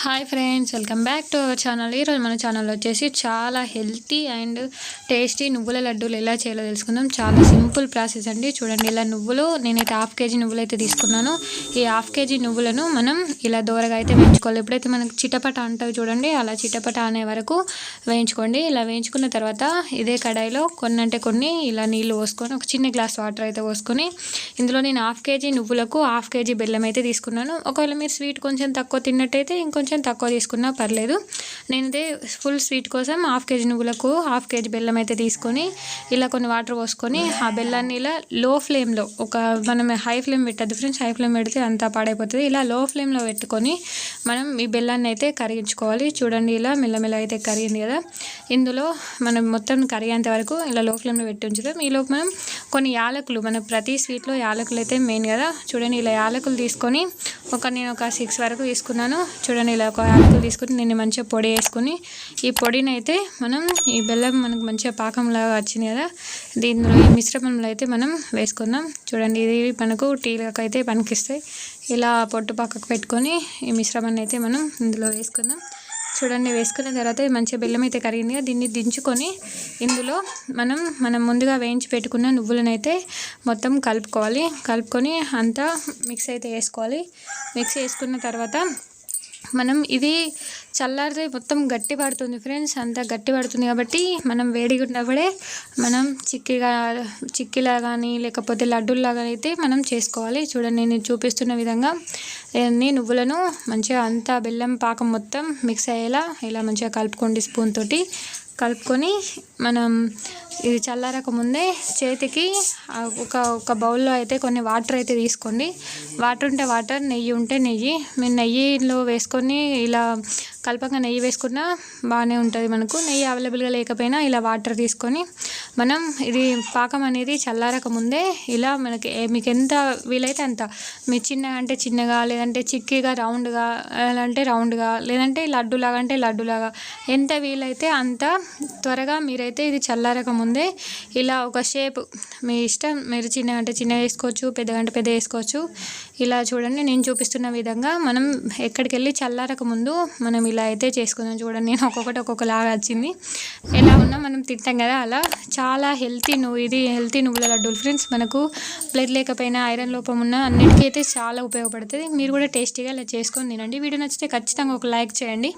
Hi friends, welcome back to our channel. ఈరోజు మన ఛానల్లో వచ్చేసి చాలా హెల్తీ అండ్ టేస్టీ నువ్వుల లడ్డూలు ఎలా చేయాలో తెలుసుకుందాం. చాలా సింపుల్ ప్రాసెస్ అండి. చూడండి, ఇలా నువ్వులు నేనైతే 1/2 kg నువ్వులు అయితే తీసుకున్నాను. ఈ 1/2 kg నువ్వులను మనం ఇలా దోరగా అయితే వేయించుకోవాలి. ఎప్పుడైతే మనకు చిటపట అంటారు చూడండి, అలా చిటపట అనే వరకు వేయించుకోండి. ఇలా వేయించుకున్న తర్వాత ఇదే కడాయిలో కొన్ని ఇలా నీళ్ళు పోసుకొని ఒక చిన్న గ్లాస్ వాటర్ అయితే పోసుకొని ఇందులో నేను 1/2 kg నువ్వులకు 1/2 kg బెల్లం అయితే తీసుకున్నాను. ఒకవేళ మీరు స్వీట్ కొంచెం తక్కువ తిన్నట్టయితే ఇంకొంచెం తక్కువ తీసుకున్నా పర్లేదు. నేనైతే ఫుల్ స్వీట్ కోసం 1/2 kg నువ్వులకు 1/2 kg బెల్లం అయితే తీసుకొని ఇలా కొన్ని వాటర్ పోసుకొని ఆ బెల్లాన్ని ఇలా లో ఫ్లేమ్లో మనం హై ఫ్లేమ్ పెట్టద్దు ఫ్రెండ్స్. హై ఫ్లేమ్ పెడితే అంతా పాడైపోతుంది. ఇలా లో ఫ్లేమ్లో పెట్టుకొని మనం ఈ బెల్లాన్ని అయితే కరిగించుకోవాలి. చూడండి, ఇలా మెల్లమెల్ల అయితే కరిగింది కదా. ఇందులో మనం మొత్తం కరిగేంత వరకు ఇలా లో ఫ్లేమ్లో పెట్టి ఉంచుతాం. ఈలోపు మనం కొన్ని యాలకులు, మన ప్రతి స్వీట్లో యాలకులు అయితే మెయిన్ కదా. చూడండి, ఇలా యాలకులు తీసుకొని నేను ఒక 6 వరకు తీసుకున్నాను. చూడండి, ఇలా ఒక యాలకులు తీసుకుని దీన్ని మంచిగా పొడి వేసుకొని ఈ పొడిని అయితే మనం ఈ బెల్లం మనకు మంచిగా పాకంలాగా వచ్చింది కదా, దీనిలో ఈ మిశ్రమంలో అయితే మనం వేసుకుందాం. చూడండి, ఇది మనకు టీలకు అయితే పనికిస్తాయి. ఇలా పొట్టు పక్కకు పెట్టుకొని ఈ మిశ్రమాన్ని అయితే మనం ఇందులో వేసుకుందాం. చూడండి, వేసుకున్న తర్వాత మంచిగా బెల్లం అయితే కరిగింది. దీన్ని దించుకొని ఇందులో మనం ముందుగా వేయించి పెట్టుకున్న నువ్వులను అయితే మొత్తం కలుపుకొని అంతా మిక్స్ అయితే వేసుకోవాలి. మిక్స్ చేసుకున్న తర్వాత మనం ఇది చల్లారితే మొత్తం గట్టి పడుతుంది ఫ్రెండ్స్. అంత గట్టి పడుతుంది కాబట్టి మనం వేడిగా ఉన్నప్పుడే మనం చిక్కిలా కానీ లేకపోతే లడ్డూల్లాగా అయితే మనం చేసుకోవాలి. చూడండి, నేను చూపిస్తున్న విధంగా అన్ని నువ్వులను మంచిగా అంతా బెల్లం పాకం మొత్తం మిక్స్ అయ్యేలా ఇలా మంచిగా కలుపుకోండి. స్పూన్ తోటి కలుపుకొని మనం ఇది చల్లారక ముందే చేతికి ఒక బౌల్లో అయితే కొన్ని వాటర్ అయితే తీసుకోండి. వాటర్ ఉంటే వాటర్, నెయ్యి ఉంటే నెయ్యి. మీరు నెయ్యిలో వేసుకొని ఇలా కలపంగా నెయ్యి వేసుకున్నా బాగానే ఉంటుంది. మనకు నెయ్యి అవైలబుల్గా లేకపోయినా ఇలా వాటర్ తీసుకొని మనం ఇది పాకం అనేది చల్లారక ముందే ఇలా మీకు ఎంత వీలైతే అంత, మీరు చిన్నగా అంటే చిన్నగా, లేదంటే చిక్కిగా రౌండ్గా అంటే రౌండ్గా, లేదంటే లడ్డులాగా అంటే లడ్డులాగా, ఎంత వీలైతే అంత త్వరగా మీరైతే ఇది చల్లారక ముందే ఇలా ఒక షేప్ మీ ఇష్టం. మీరు చిన్నగా అంటే చిన్నగా వేసుకోవచ్చు, పెద్దగా అంటే పెద్ద వేసుకోవచ్చు. ఇలా చూడండి, నేను చూపిస్తున్న విధంగా మనం ఎక్కడికి వెళ్ళి చల్లారక ముందు మనం ఇలా అయితే చేసుకుందాం. చూడండి, నేను ఒక్కొక్కలాగా వచ్చింది. ఎలా ఉన్నా మనం తింటాం కదా, అలా చాలా ఇది హెల్తీ నువ్వుల లడ్డూలు ఫ్రెండ్స్. మనకు బ్లడ్ లేకపోయినా, ఐరన్ లోపం ఉన్న అన్నిటికీ అయితే చాలా ఉపయోగపడుతుంది. మీరు కూడా టేస్టీగా ఇలా చేసుకొని తినండి. వీడియో నచ్చితే ఖచ్చితంగా ఒక లైక్ చేయండి.